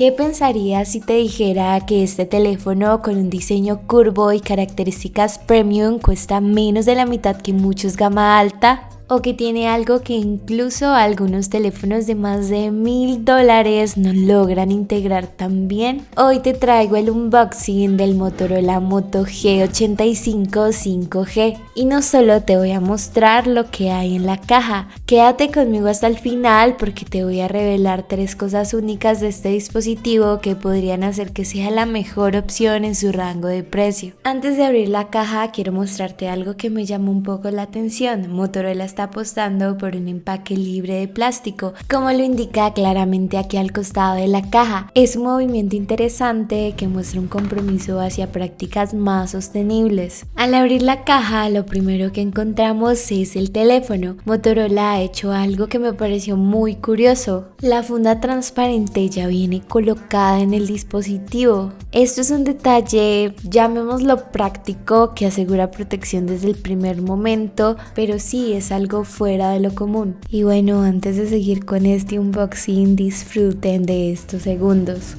¿Qué pensarías si te dijera que este teléfono con un diseño curvo y características premium cuesta menos de la mitad que muchos gama alta? ¿O que tiene algo que incluso algunos teléfonos de más de $1000 no logran integrar tan bien? Hoy te traigo el unboxing del Motorola Moto G85 5G y no solo te voy a mostrar lo que hay en la caja, quédate conmigo hasta el final porque te voy a revelar 3 cosas únicas de este dispositivo que podrían hacer que sea la mejor opción en su rango de precio. Antes de abrir la caja quiero mostrarte algo que me llamó un poco la atención. Motorola está apostando por un empaque libre de plástico, como lo indica claramente aquí al costado de la caja. Es un movimiento interesante que muestra un compromiso hacia prácticas más sostenibles. Al abrir la caja, lo primero que encontramos es el teléfono. Motorola ha hecho algo que me pareció muy curioso. La funda transparente ya viene colocada en el dispositivo. Esto es un detalle, llamémoslo práctico, que asegura protección desde el primer momento, pero sí es algo fuera de lo común. Y bueno, antes de seguir con este unboxing, disfruten de estos segundos.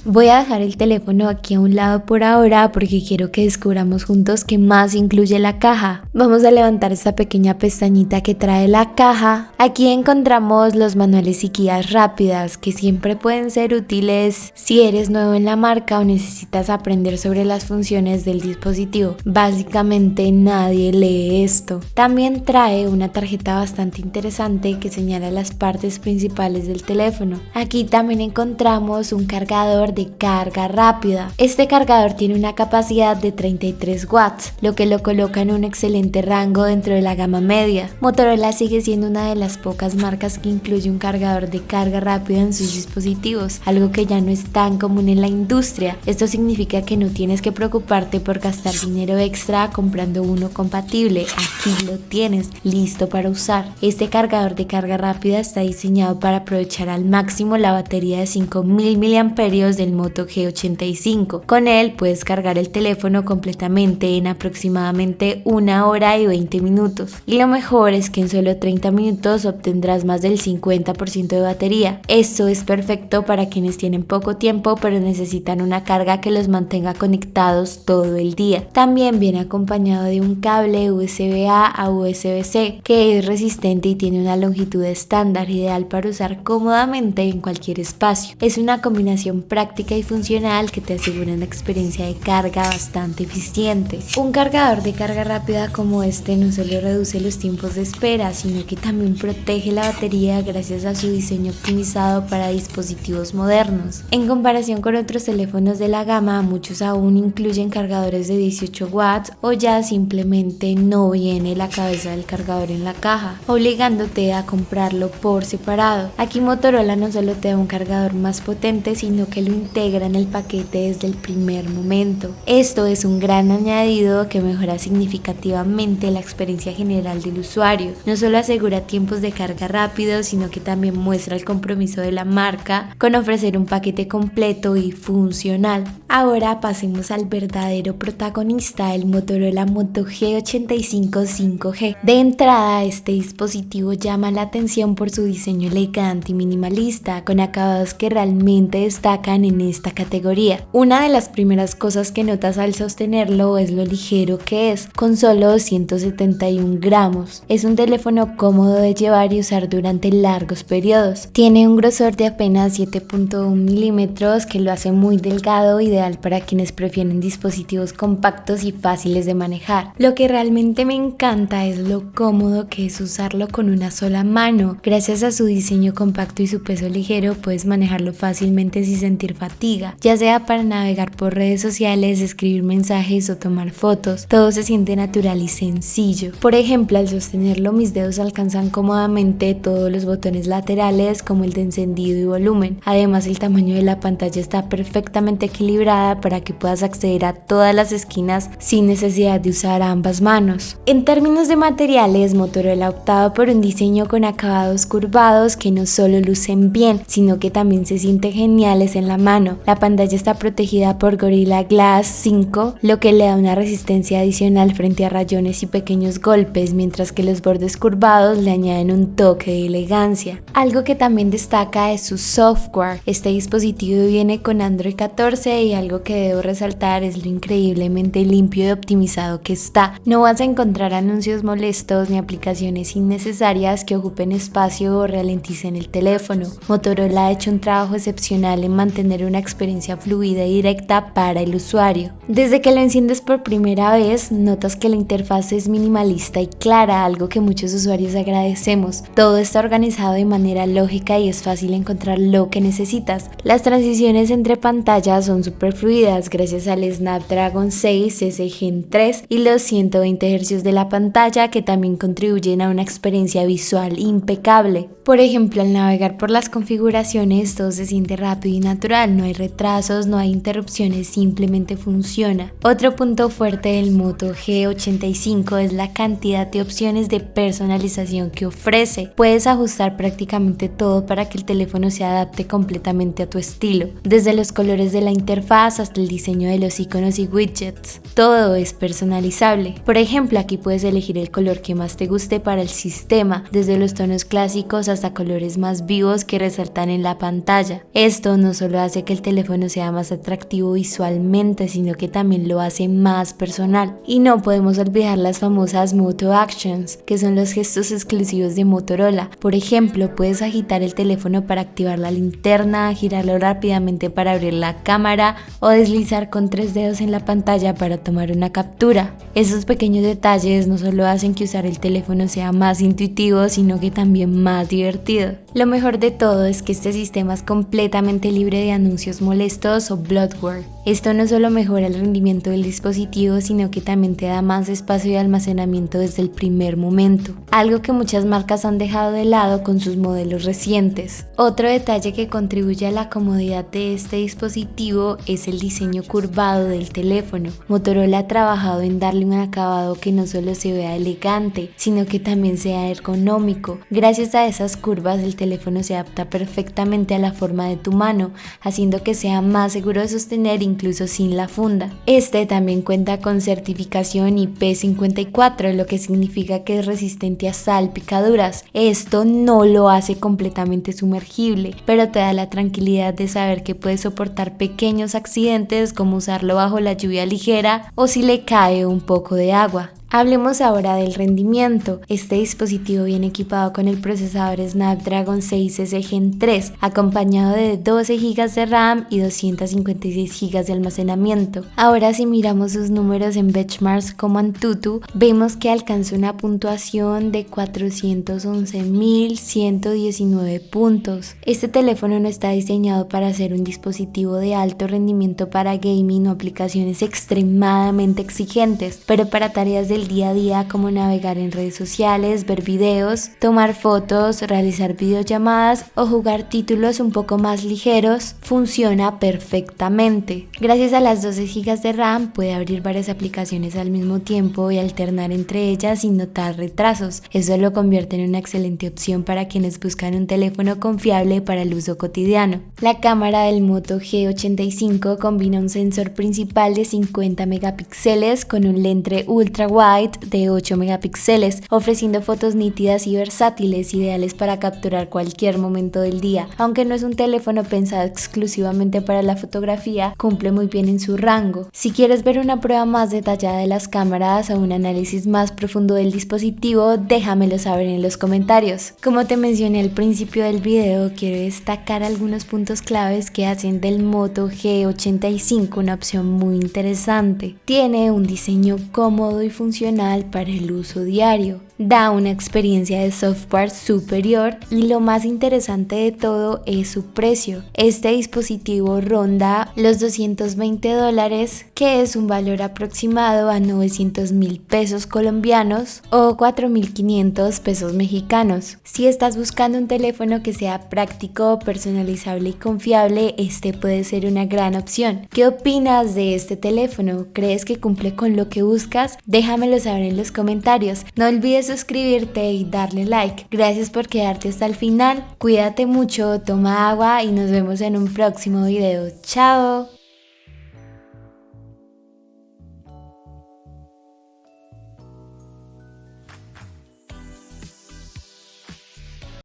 Voy a dejar el teléfono aquí a un lado por ahora porque quiero que descubramos juntos qué más incluye la caja. Vamos a levantar esta pequeña pestañita que trae la caja. Aquí encontramos los manuales y guías rápidas que siempre pueden ser útiles si eres nuevo en la marca o necesitas aprender sobre las funciones del dispositivo. Básicamente nadie lee esto. También trae una tarjeta bastante interesante que señala las partes principales del teléfono. Aquí también encontramos un cargador de carga rápida. Este cargador tiene una capacidad de 33 watts, lo que lo coloca en un excelente rango dentro de la gama media. Motorola sigue siendo una de las pocas marcas que incluye un cargador de carga rápida en sus dispositivos, algo que ya no es tan común en la industria. Esto significa que no tienes que preocuparte por gastar dinero extra comprando uno compatible. Aquí lo tienes, listo para usar. Este cargador de carga rápida está diseñado para aprovechar al máximo la batería de 5000 mAh del Moto G85. Con él puedes cargar el teléfono completamente en aproximadamente 1 hora y 20 minutos. Y lo mejor es que en solo 30 minutos obtendrás más del 50% de batería. Esto es perfecto para quienes tienen poco tiempo pero necesitan una carga que los mantenga conectados todo el día. También viene acompañado de un cable USB-A a USB-C que es resistente y tiene una longitud estándar, ideal para usar cómodamente en cualquier espacio. Es una combinación práctica y funcional que te asegura una experiencia de carga bastante eficiente. Un cargador de carga rápida como este no solo reduce los tiempos de espera, sino que también protege la batería gracias a su diseño optimizado para dispositivos modernos. En comparación con otros teléfonos de la gama, muchos aún incluyen cargadores de 18 watts o ya simplemente no viene la cabeza del cargador en la caja, obligándote a comprarlo por separado. Aquí Motorola no solo te da un cargador más potente, sino que lo integra en el paquete desde el primer momento. Esto es un gran añadido que mejora significativamente la experiencia general del usuario. No solo asegura tiempos de carga rápidos, sino que también muestra el compromiso de la marca con ofrecer un paquete completo y funcional. Ahora pasemos al verdadero protagonista, el Motorola Moto G85 5G. De entrada, este dispositivo llama la atención por su diseño elegante y minimalista, con acabados que realmente destacan en esta categoría. Una de las primeras cosas que notas al sostenerlo es lo ligero que es, con solo 171 gramos. Es un teléfono cómodo de llevar y usar durante largos periodos. Tiene un grosor de apenas 7.1 milímetros que lo hace muy delgado, ideal para quienes prefieren dispositivos compactos y fáciles de manejar. Lo que realmente me encanta es lo cómodo que es usarlo con una sola mano. Gracias a su diseño compacto y su peso ligero, puedes manejarlo fácilmente sin sentir fatiga, ya sea para navegar por redes sociales, escribir mensajes o tomar fotos. Todo se siente natural y sencillo. Por ejemplo, al sostenerlo, mis dedos alcanzan cómodamente todos los botones laterales, como el de encendido y volumen. Además, el tamaño de la pantalla está perfectamente equilibrada para que puedas acceder a todas las esquinas sin necesidad de usar ambas manos. En términos de materiales, Motorola ha optado por un diseño con acabados curvados que no solo lucen bien, sino que también se sienten geniales en la mano. mano. La pantalla está protegida por Gorilla Glass 5, lo que le da una resistencia adicional frente a rayones y pequeños golpes, mientras que los bordes curvados le añaden un toque de elegancia. Algo que también destaca es su software. Este dispositivo viene con Android 14 y algo que debo resaltar es lo increíblemente limpio y optimizado que está. No vas a encontrar anuncios molestos ni aplicaciones innecesarias que ocupen espacio o ralenticen el teléfono. Motorola ha hecho un trabajo excepcional en mantener una experiencia fluida y directa para el usuario. Desde que lo enciendes por primera vez, notas que la interfaz es minimalista y clara, algo que muchos usuarios agradecemos. Todo está organizado de manera lógica y es fácil encontrar lo que necesitas. Las transiciones entre pantallas son súper fluidas gracias al Snapdragon 6 Gen 3 y los 120 Hz de la pantalla, que también contribuyen a una experiencia visual impecable. Por ejemplo, al navegar por las configuraciones todo se siente rápido y natural, no hay retrasos, no hay interrupciones, simplemente funciona. Otro punto fuerte del Moto G85 es la cantidad de opciones de personalización que ofrece. Puedes ajustar prácticamente todo para que el teléfono se adapte completamente a tu estilo, desde los colores de la interfaz hasta el diseño de los iconos y widgets. Todo es personalizable. Por ejemplo, aquí puedes elegir el color que más te guste para el sistema, desde los tonos clásicos hasta colores más vivos que resaltan en la pantalla. Esto no solo hace que el teléfono sea más atractivo visualmente, sino que también lo hace más personal. Y no podemos olvidar las famosas Moto Actions, que son los gestos exclusivos de Motorola. Por ejemplo, puedes agitar el teléfono para activar la linterna, girarlo rápidamente para abrir la cámara o deslizar con 3 dedos en la pantalla para tomar una captura. Esos pequeños detalles no solo hacen que usar el teléfono sea más intuitivo, sino que también más divertido. Lo mejor de todo es que este sistema es completamente libre de anuncios molestos o bloatware. Esto no solo mejora el rendimiento del dispositivo, sino que también te da más espacio y almacenamiento desde el primer momento, algo que muchas marcas han dejado de lado con sus modelos recientes. Otro detalle que contribuye a la comodidad de este dispositivo es el diseño curvado del teléfono. Motorola ha trabajado en darle un acabado que no solo se vea elegante, sino que también sea ergonómico. Gracias a esas curvas, el teléfono se adapta perfectamente a la forma de tu mano, haciendo que sea más seguro de sostener incluso sin la funda. Este también cuenta con certificación IP54, lo que significa que es resistente a salpicaduras. Esto no lo hace completamente sumergible, pero te da la tranquilidad de saber que puedes soportar pequeños accidentes, como usarlo bajo la lluvia ligera o si le cae un poco de agua. Hablemos ahora del rendimiento. Este dispositivo viene equipado con el procesador Snapdragon 6 Gen 3, acompañado de 12 GB de RAM y 256 GB de almacenamiento. Ahora, si miramos sus números en benchmarks como Antutu, vemos que alcanzó una puntuación de 411.119 puntos. Este teléfono no está diseñado para ser un dispositivo de alto rendimiento para gaming o aplicaciones extremadamente exigentes, pero para tareas del día a día como navegar en redes sociales, ver videos, tomar fotos, realizar videollamadas o jugar títulos un poco más ligeros, funciona perfectamente. Gracias a las 12 GB de RAM puede abrir varias aplicaciones al mismo tiempo y alternar entre ellas sin notar retrasos. Eso lo convierte en una excelente opción para quienes buscan un teléfono confiable para el uso cotidiano. La cámara del Moto G85 combina un sensor principal de 50 megapíxeles con un lente ultra wide de 8 megapíxeles, ofreciendo fotos nítidas y versátiles, ideales para capturar cualquier momento del día. Aunque no es un teléfono pensado exclusivamente para la fotografía, cumple muy bien en su rango. Si quieres ver una prueba más detallada de las cámaras o un análisis más profundo del dispositivo, déjamelo saber en los comentarios. Como te mencioné al principio del video, quiero destacar algunos puntos claves que hacen del Moto G85 una opción muy interesante. Tiene un diseño cómodo y funcional para el uso diario. Da una experiencia de software superior y lo más interesante de todo es su precio. Este dispositivo ronda los $220, que es un valor aproximado a 900.000 pesos colombianos o 4.500 pesos mexicanos. Si estás buscando un teléfono que sea práctico, personalizable y confiable, este puede ser una gran opción. ¿Qué opinas de este teléfono? ¿Crees que cumple con lo que buscas? Déjamelo déjamelo saber en los comentarios. No olvides suscribirte y darle like. Gracias por quedarte hasta el final. Cuídate mucho, toma agua y nos vemos en un próximo video. Chao.